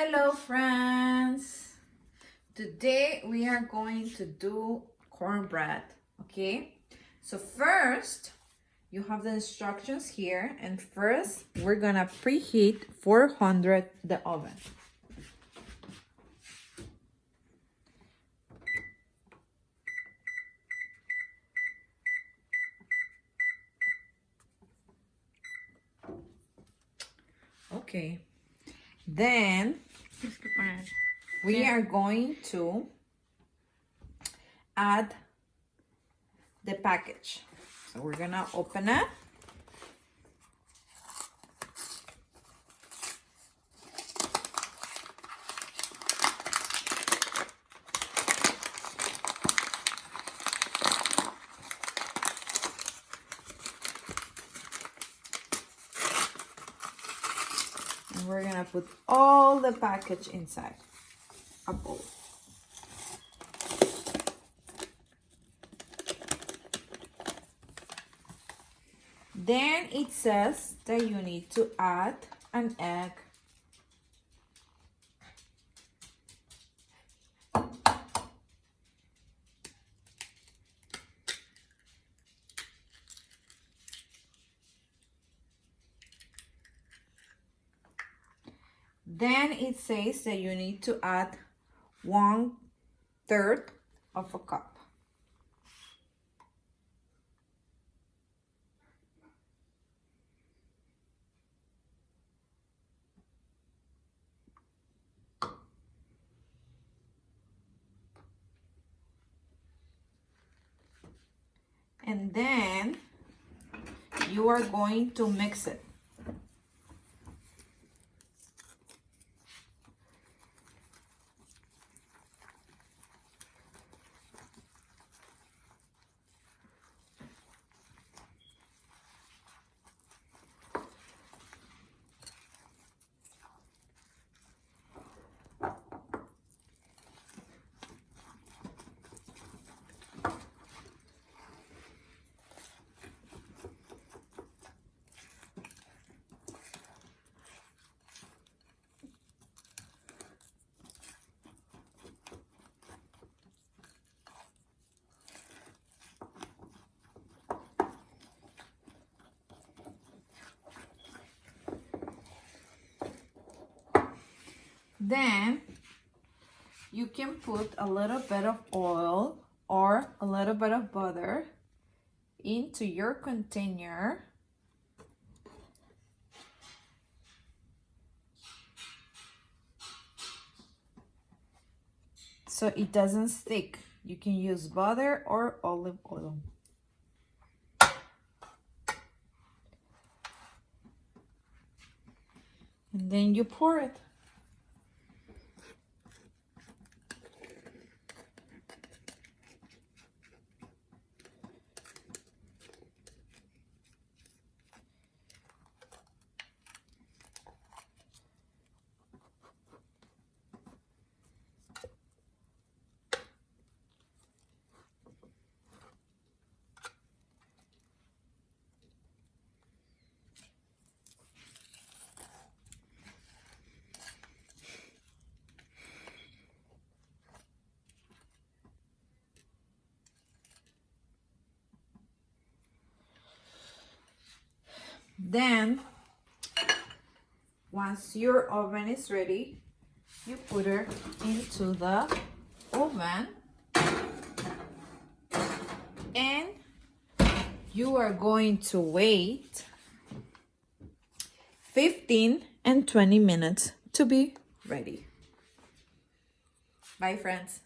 Hello friends, today we are going to do cornbread. Okay, so first you have the instructions here, and first we're gonna preheat 400 the oven. Okay, then we are going to add the package. So we're gonna open it. And we're gonna put all the package inside a bowl. Then it says that you need to add an egg. Then it says that you need to add 1/3 of a cup. And then you are going to mix it. Then you can put a little bit of oil or a little bit of butter into your container. So it doesn't stick. You can use butter or olive oil. And then you pour it. Then, once your oven is ready, you put it into the oven and you are going to wait 15 and 20 minutes to be ready. Bye, friends.